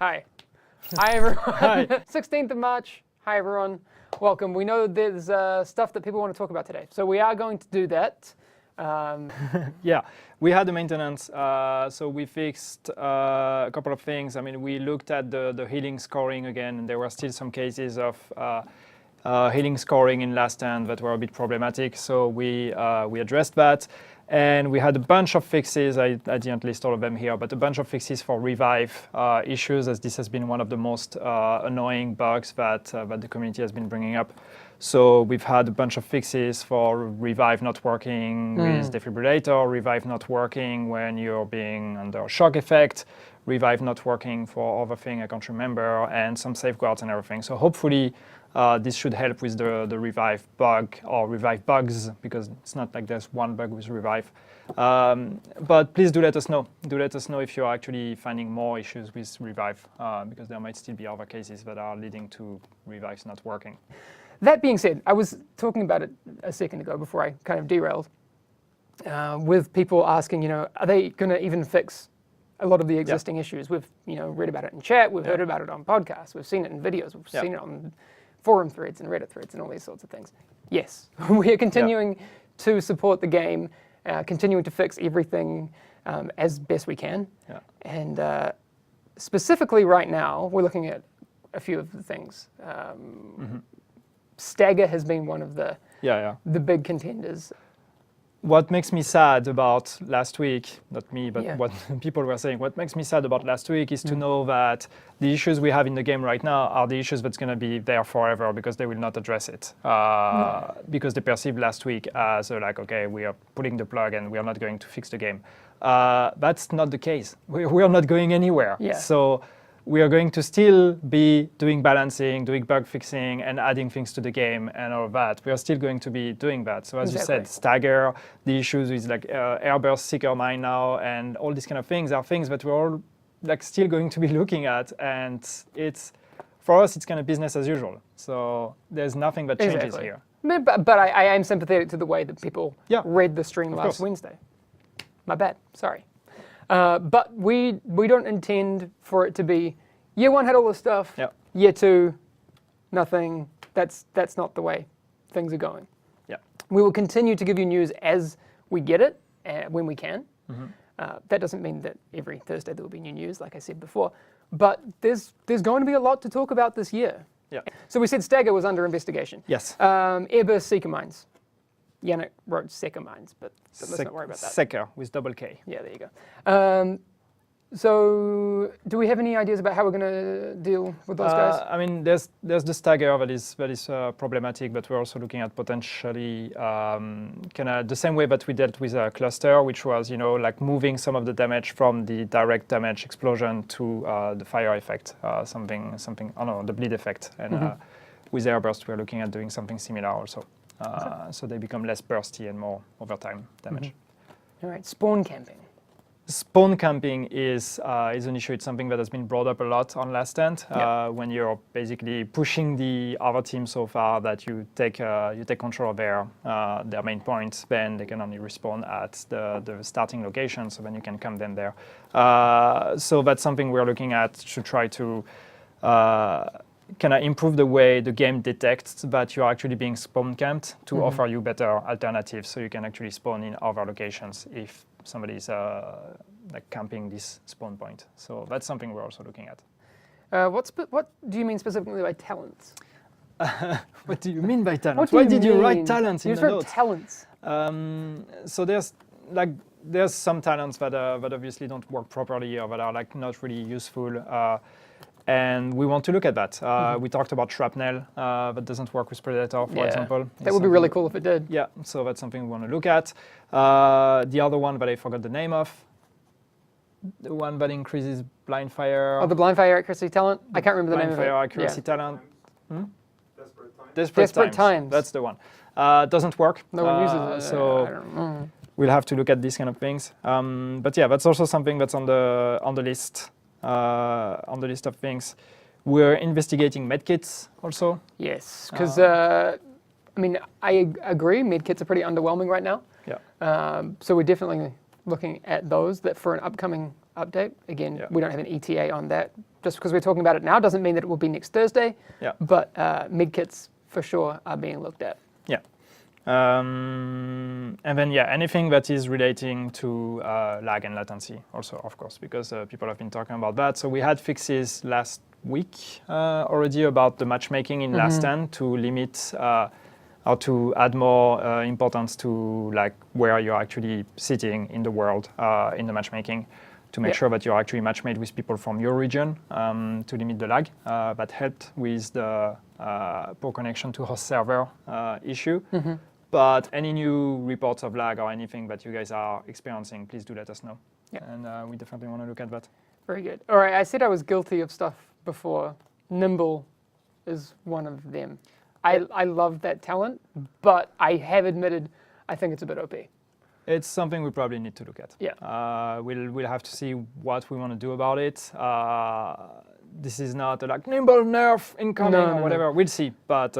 Hi. Hi, everyone. Hi. 16th of March. Hi, everyone. Welcome. We know there's stuff that people want to talk about today, so we are going to do that. Yeah, we had the maintenance, so we fixed a couple of things. I mean, we looked at the healing scoring again, and there were still some cases of healing scoring in last stand that were a bit problematic, so we addressed that. And we had a bunch of fixes, I didn't list all of them here, but a bunch of fixes for revive issues, as this has been one of the most annoying bugs that the community has been bringing up. So we've had a bunch of fixes for revive not working with defibrillator, revive not working when you're being under a shock effect, revive not working for other thing I can't remember, and some safeguards and everything. So hopefully this should help with the revive bug or revive bugs, because it's not like there's one bug with revive. But please do let us know. Do let us know if you're actually finding more issues with revive, because there might still be other cases that are leading to revives not working. That being said, I was talking about it a second ago before I kind of derailed, with people asking, are they going to even fix a lot of the existing issues? We've, read about it in chat, we've heard about it on podcasts, we've seen it in videos, we've seen it on forum threads and Reddit threads and all these sorts of things. Yes, we are continuing to support the game, continuing to fix everything as best we can. Yeah. And specifically right now, we're looking at a few of the things. Stagger has been one of the big contenders. What makes me sad about last week, not me, but what people were saying, what makes me sad about last week is to know that the issues we have in the game right now are the issues that's going to be there forever, because they will not address it. Because they perceived last week as like, okay, we are pulling the plug and we are not going to fix the game. That's not the case. We are not going anywhere. Yeah. So we are going to still be doing balancing, doing bug fixing, and adding things to the game and all of that. We are still going to be doing that. So as you said, Stagger, the issues with like airburst seeker mine now, and all these kind of things are things that we're all like still going to be looking at. And it's, for us, it's kind of business as usual. So there's nothing that changes here. But I am sympathetic to the way that people read the stream last Wednesday. My bad, sorry. But we don't intend for it to be year one had all this stuff, year two, nothing. That's not the way things are going. Yeah. We will continue to give you news as we get it, when we can. That doesn't mean that every Thursday there will be new news, like I said before. But there's going to be a lot to talk about this year. Yeah. So we said Stagger was under investigation. Yes. Airburst seeker mines. Yannick wrote Seeker mines, but let's not worry about that. Seeker with double K. Yeah, there you go. So do we have any ideas about how we're going to deal with those guys? I mean, there's the Stagger that is problematic, but we're also looking at potentially kind of the same way that we dealt with a cluster, which was, like moving some of the damage from the direct damage explosion to the fire effect, something, the bleed effect. And with Airburst, we're looking at doing something similar also. So they become less bursty and more over time damage. All right, spawn camping. Spawn camping is an issue. It's something that has been brought up a lot on Last Stand. When you're basically pushing the other team so far that you take control of their main points, then they can only respawn at the starting location. So then you can camp them there. So that's something we're looking at to try to kind of improve the way the game detects that you're actually being spawn camped to offer you better alternatives, so you can actually spawn in other locations if somebody's like camping this spawn point. So that's something we're also looking at. What do you mean specifically by talents? What do you mean by talents? Why did you write talents in the notes? You wrote talents. So there's some talents that obviously don't work properly or that are like not really useful. And we want to look at that. We talked about shrapnel that doesn't work with Predator, for example. That would be really cool if it did. Yeah, so that's something we want to look at. The other one that I forgot the name of, the one that increases blind fire. Oh, the blind fire accuracy talent? I can't remember the name of it. Blind fire accuracy talent. Desperate Times. That's the one. Doesn't work. No one uses it. So I don't know. We'll have to look at these kind of things. But yeah, that's also something that's on the list. On the list of things. We're investigating medkits also. Yes, because I agree, medkits are pretty underwhelming right now. Yeah. So we're definitely looking at those that for an upcoming update. Again, we don't have an ETA on that. Just because we're talking about it now doesn't mean that it will be next Thursday. Yeah. But medkits for sure are being looked at. Yeah. And then, anything that is relating to lag and latency also, of course, because people have been talking about that. So we had fixes last week already about the matchmaking in last stand to limit or to add more importance to like where you're actually sitting in the world in the matchmaking, to make sure that you're actually match-made with people from your region to limit the lag. That helped with the poor connection to host server issue. But any new reports of lag or anything that you guys are experiencing, please do let us know. Yeah. And we definitely want to look at that. Very good. All right, I said I was guilty of stuff before. Nimble is one of them. I love that talent, but I have admitted I think it's a bit OP. It's something we probably need to look at. Yeah. We'll have to see what we want to do about it. This is not like nimble nerf incoming or whatever. No. We'll see, but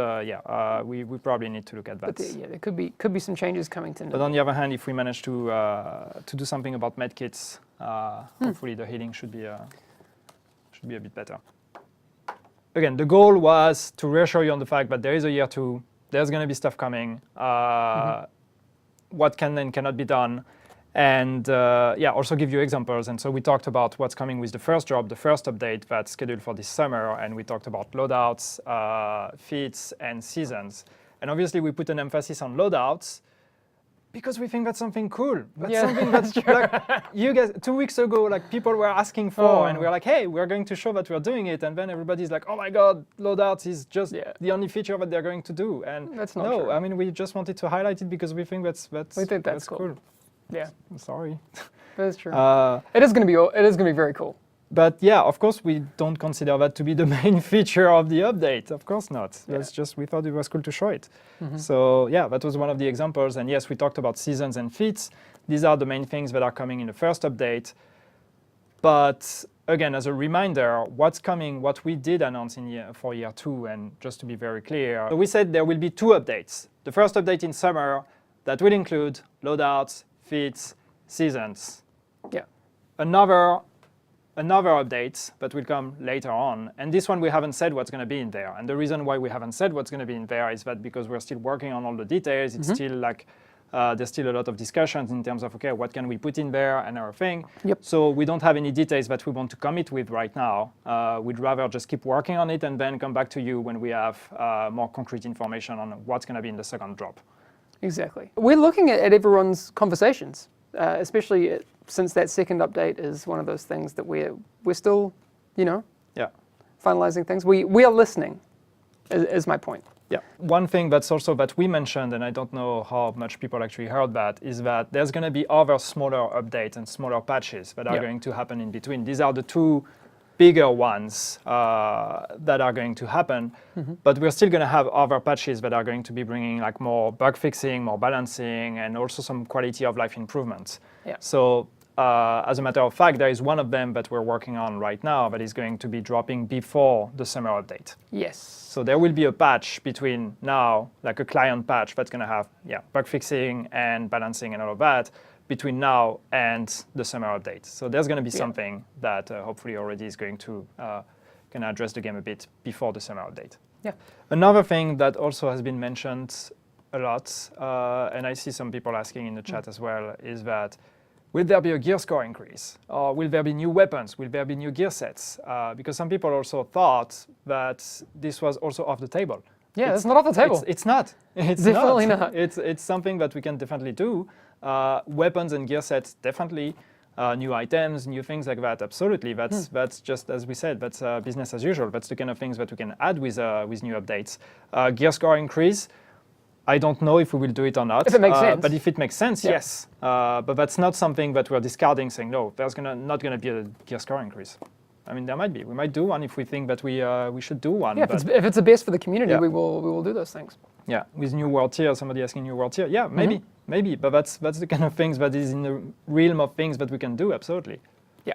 we probably need to look at that. But there could be some changes coming to. But on the other hand, if we manage to do something about medkits, hopefully the healing should be a bit better. Again, the goal was to reassure you on the fact that there is a year two. There's going to be stuff coming. What can and cannot be done. And also give you examples. And so we talked about what's coming with the first drop, the first update that's scheduled for this summer. And we talked about loadouts, feats, and seasons. And obviously, we put an emphasis on loadouts because we think that's something cool. That's something that's like, you guys, 2 weeks ago, like people were asking for, and we're like, hey, we're going to show that we're doing it. And then everybody's like, oh my God, loadouts is just the only feature that they're going to do. And that's not true. I mean, we just wanted to highlight it because we think that's cool. Yeah, I'm sorry. That's true. It is going to be very cool. But yeah, of course, we don't consider that to be the main feature of the update. Of course not. That's just, we thought it was cool to show it. So yeah, that was one of the examples. And yes, we talked about seasons and feats. These are the main things that are coming in the first update. But again, as a reminder, what's coming, what we did announce for year two, and just to be very clear, so we said there will be 2 updates. The first update in summer that will include loadouts, feats, seasons. Yeah. Another update that will come later on. And this one, we haven't said what's going to be in there. And the reason why we haven't said what's going to be in there is that because we're still working on all the details, it's still like, there's still a lot of discussions in terms of, okay, what can we put in there and everything. Yep. So we don't have any details that we want to commit with right now. We'd rather just keep working on it and then come back to you when we have more concrete information on what's going to be in the second drop. Exactly. We're looking at everyone's conversations, especially since that second update is one of those things that we're still, finalizing things. We are listening, is my point. Yeah. One thing that's also that we mentioned, and I don't know how much people actually heard that, is that there's going to be other smaller updates and smaller patches that are going to happen in between. These are the 2 bigger ones that are going to happen, but we're still going to have other patches that are going to be bringing like more bug fixing, more balancing, and also some quality of life improvements. Yeah. So as a matter of fact, there is one of them that we're working on right now that is going to be dropping before the summer update. Yes. So there will be a patch between now, like a client patch that's going to have bug fixing and balancing and all of that, between now and the summer update. So there's going to be something that hopefully already is going to kind of address the game a bit before the summer update. Yeah. Another thing that also has been mentioned a lot, and I see some people asking in the chat as well, is that will there be a gear score increase? Or will there be new weapons? Will there be new gear sets? Because some people also thought that this was also off the table. Yeah, it's not off the table. It's not. It's definitely not. It's something that we can definitely do. Weapons and gear sets, definitely. New items, new things like that, absolutely. That's just, as we said, that's business as usual. That's the kind of things that we can add with new updates. Gear score increase, I don't know if we will do it or not. If it makes sense. But if it makes sense, yes. But that's not something that we're discarding, saying, no, there's not going to be a gear score increase. I mean, there might be. We might do one if we think that we should do one. Yeah, if it's the best for the community, we will do those things. Yeah, with new world tier, somebody asking new world tier. Yeah, maybe. But that's the kind of things that is in the realm of things that we can do, absolutely. Yeah,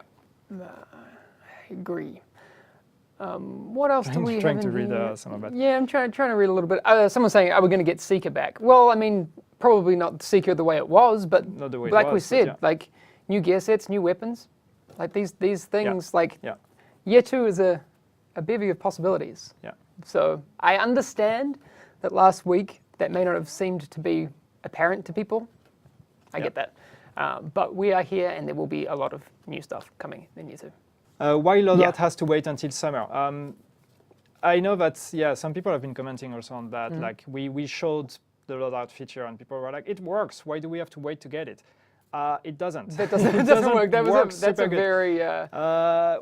I agree. What else do we have? Trying to read some of that. Yeah, I'm trying to read a little bit. Someone's saying, are we going to get Seeker back? Well, I mean, probably not Seeker the way it was, but not the way like it was, we said, like new gear sets, new weapons. Like these things, like year 2 is a bevy of possibilities. Yeah. So I understand that last week that may not have seemed to be apparent to people. I get that. But we are here, and there will be a lot of new stuff coming in year 2. Why loadout has to wait until summer? I know that, some people have been commenting also on that. Like, we showed the loadout feature, and people were like, it works. Why do we have to wait to get it? It doesn't. It doesn't work. That's a very...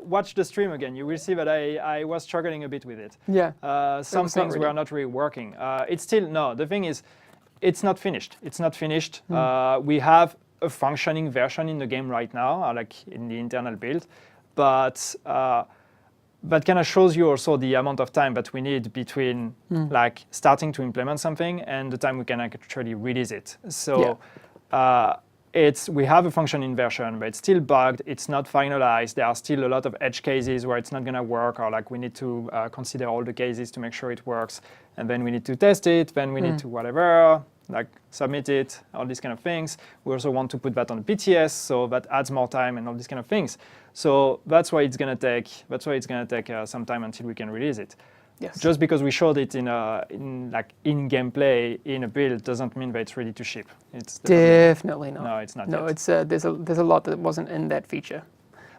watch the stream again. You will see that I was struggling a bit with it. Yeah. Some things were not really working. It's still, no, the thing is, it's not finished. It's not finished. We have a functioning version in the game right now, like in the internal build. But that kind of shows you also the amount of time that we need between like starting to implement something and the time we can actually release it. So we have a functioning version, but it's still bugged. It's not finalized. There are still a lot of edge cases where it's not going to work, or like we need to consider all the cases to make sure it works. And then we need to test it. Then we need to whatever, like submit it, all these kind of things. We also want to put that on PTS, so that adds more time and all these kind of things. So that's why it's going to take. That's why it's going to take some time until we can release it. Yes. Just because we showed it in gameplay in a build doesn't mean that it's ready to ship. It's definitely not. No, it's not. No, yet. it's there's a lot that wasn't in that feature.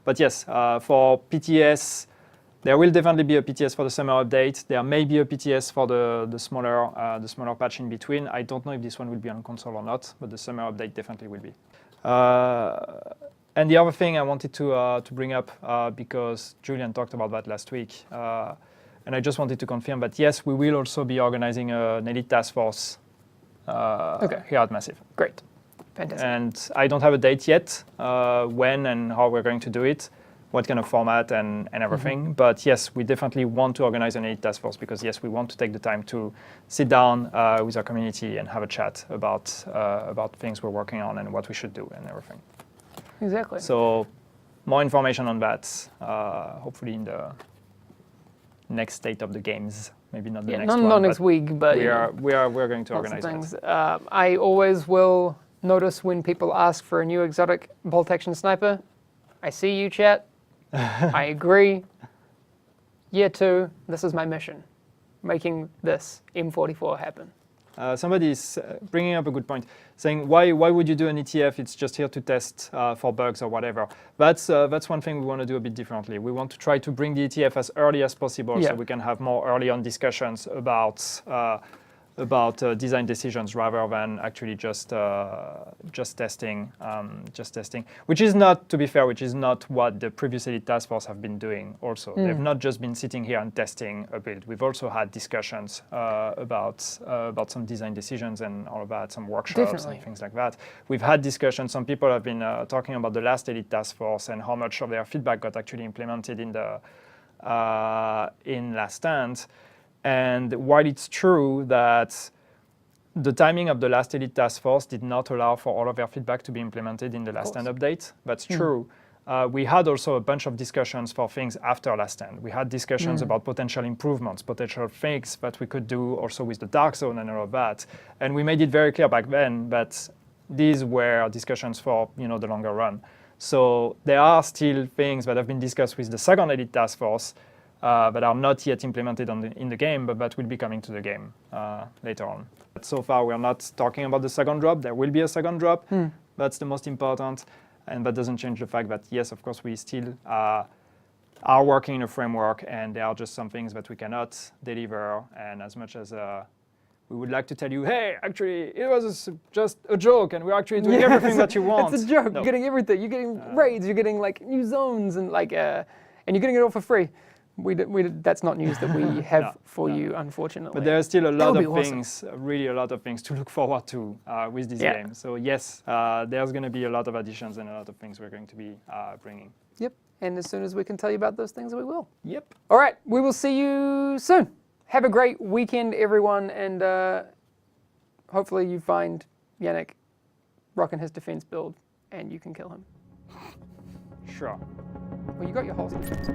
But yes, for PTS, there will definitely be a PTS for the summer update. There may be a PTS for the smaller patch in between. I don't know if this one will be on console or not, but the summer update definitely will be. And the other thing I wanted to bring up, because Julian talked about that last week, and I just wanted to confirm that yes, we will also be organizing an elite task force here at Massive. Great. Fantastic. And I don't have a date yet, when and how we're going to do it, what kind of format and everything. But yes, we definitely want to organize an elite task force because yes, we want to take the time to sit down with our community and have a chat about things we're working on and what we should do and everything. Exactly. So more information on that, hopefully in the next state of the games. Maybe not the next one. Not next week, but we're going to organize things. I always will notice when people ask for a new exotic bolt action sniper. I see you, chat. I agree. Year 2, this is my mission, making this M44 happen. Somebody's bringing up a good point, saying why would you do an ETF? It's just here to test for bugs or whatever. That's one thing we want to do a bit differently. We want to try to bring the ETF as early as possible, so we can have more early on discussions about design decisions rather than actually just testing. Which is not, to be fair, which is not what the previous Elite Task Force have been doing. Also, they've not just been sitting here and testing a build. We've also had discussions about some design decisions and all of that, some workshops and things like that. We've had discussions. Some people have been talking about the last Elite Task Force and how much of their feedback got actually implemented in Last Stand. And while it's true that the timing of the last Elite Task Force did not allow for all of their feedback to be implemented in the Last Stand update, that's true. We had also a bunch of discussions for things after Last Stand. We had discussions about potential improvements, potential things that we could do also with the Dark Zone and all of that. And we made it very clear back then that these were discussions for the longer run. So there are still things that have been discussed with the second Elite Task Force that are not yet implemented in the game, but that will be coming to the game later on. But so far, we're not talking about the second drop. There will be a second drop. That's the most important. And that doesn't change the fact that, yes, of course, we still are working in a framework, and there are just some things that we cannot deliver. And as much as we would like to tell you, hey, actually, it was just a joke, and we're actually doing everything that you want. It's a joke. No. You're getting everything. You're getting raids. You're getting like new zones, and and you're getting it all for free. That's not news that we have for you, unfortunately. But there are still a lot of things, really a lot of things to look forward to with this game. So yes, there's going to be a lot of additions and a lot of things we're going to be bringing. Yep, and as soon as we can tell you about those things, we will. Yep. All right, we will see you soon. Have a great weekend, everyone, and hopefully you find Yannick rocking his defense build and you can kill him. Sure. Well, you got your whole defense.